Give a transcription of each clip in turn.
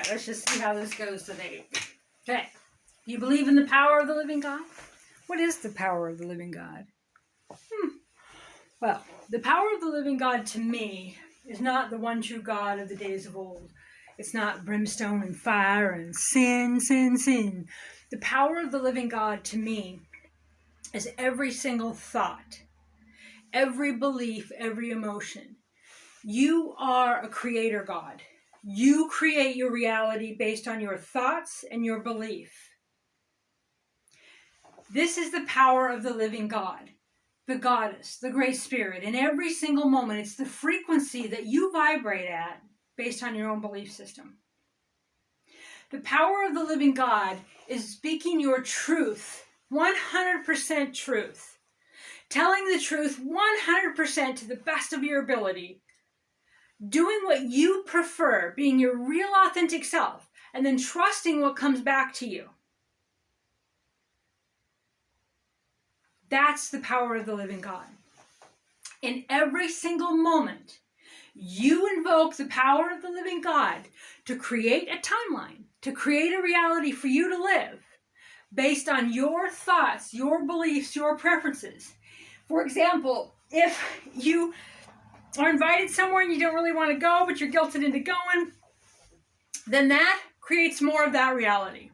right, let's just see how this goes today. Okay. Do you believe in the power of the living God? What is the power of the living God? Well, the power of the living God to me is not the one true God of the days of old. It's not brimstone and fire and sin, sin, sin. The power of the living God to me is every single thought, every belief, every emotion. You are a creator God. You create your reality based on your thoughts and your belief. This is the power of the living God, the goddess, the Great Spirit. In every single moment, it's the frequency that you vibrate at based on your own belief system. The power of the living God is speaking your truth, 100% truth, telling the truth 100% to the best of your ability, doing what you prefer, being your real authentic self, and then trusting what comes back to you. That's the power of the living God. In every single moment, you invoke the power of the living God to create a timeline, to create a reality for you to live based on your thoughts, your beliefs, your preferences. For example, if you are invited somewhere and you don't really want to go, but you're guilted into going, then that creates more of that reality.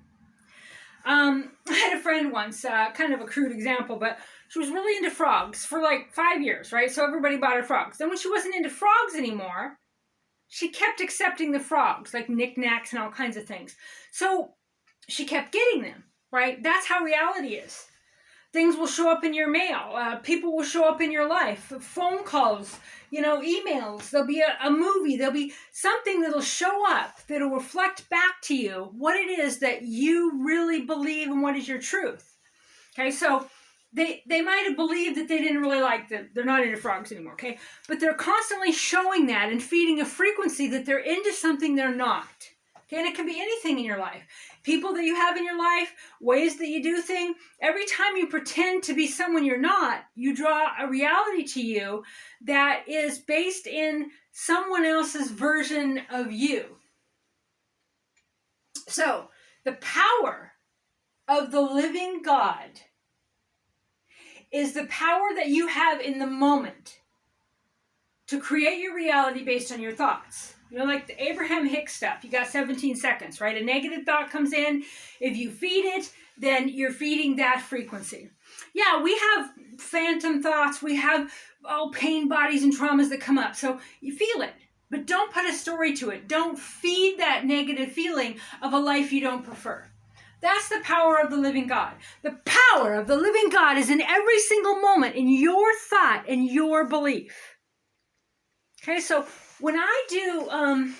I had a friend once, kind of a crude example, but she was really into frogs for like 5 years, right? So everybody bought her frogs. Then when she wasn't into frogs anymore, she kept accepting the frogs, like knickknacks and all kinds of things. So she kept getting them, right? That's how reality is. Things will show up in your mail. People will show up in your life. Phone calls, emails. There'll be a movie. There'll be something that'll show up that'll reflect back to you what it is that you really believe and what is your truth. Okay, so they might have believed that they didn't really like them. They're not into frogs anymore, okay? But they're constantly showing that and feeding a frequency that they're into something they're not. Okay, and it can be anything in your life. People that you have in your life, ways that you do things. Every time you pretend to be someone you're not, you draw a reality to you that is based in someone else's version of you. So, the power of the living God is the power that you have in the moment to create your reality based on your thoughts. Like the Abraham Hicks stuff, you got 17 seconds, right? A negative thought comes in. If you feed it, then you're feeding that frequency. Yeah, we have phantom thoughts. We have pain bodies and traumas that come up. So you feel it, but don't put a story to it. Don't feed that negative feeling of a life you don't prefer. That's the power of the living God. The power of the living God is in every single moment in your thought and your belief. Okay, so when I do, I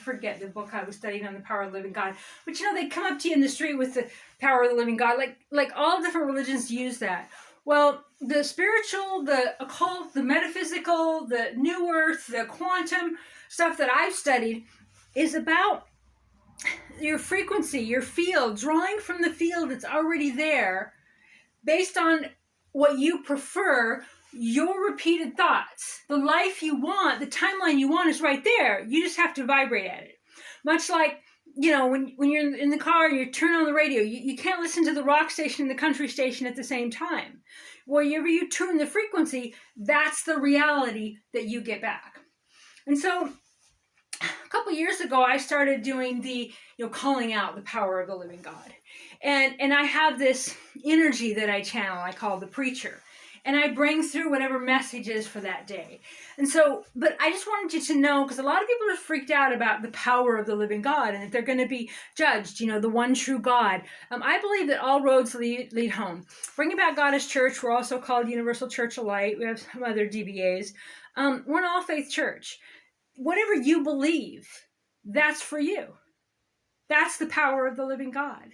forget the book I was studying on the power of the living God, but they come up to you in the street with the power of the living God, like all different religions use that. Well, the spiritual, the occult, the metaphysical, the new earth, the quantum stuff that I've studied is about your frequency, your field, drawing from the field that's already there based on what you prefer, your repeated thoughts. The life you want, the timeline you want is right there. You just have to vibrate at it. Much like, when you're in the car and you turn on the radio, you can't listen to the rock station and the country station at the same time. Wherever you tune the frequency, that's the reality that you get back. And so a couple of years ago, I started doing the, calling out the power of the living God. And I have this energy that I channel, I call the preacher. And I bring through whatever message is for that day. And so, but I just wanted you to know, because a lot of people are freaked out about the power of the living God and that they're going to be judged, the one true God. I believe that all roads lead home. Bringing Back Goddess Church, we're also called Universal Church of Light. We have some other DBAs. We're an all-faith church. Whatever you believe, that's for you. That's the power of the living God.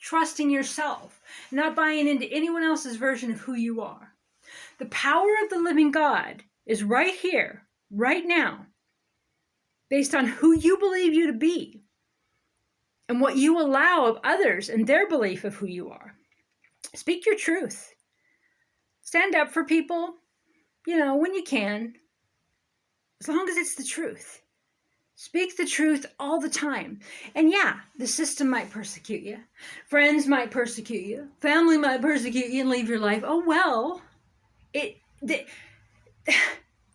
Trusting yourself, not buying into anyone else's version of who you are. The power of the living God is right here, right now, based on who you believe you to be and what you allow of others and their belief of who you are. Speak your truth. Stand up for people, when you can, as long as it's the truth. Speak the truth all the time. And yeah, the system might persecute you. Friends might persecute you. Family might persecute you and leave your life. Oh, well,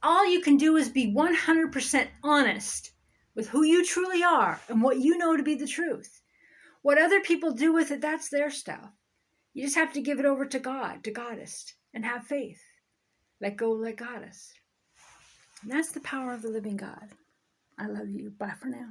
all you can do is be 100% honest with who you truly are and what you know to be the truth. What other people do with it, that's their stuff. You just have to give it over to God, to Goddess, and have faith. Let go, let Goddess. And that's the power of the living God. I love you. Bye for now.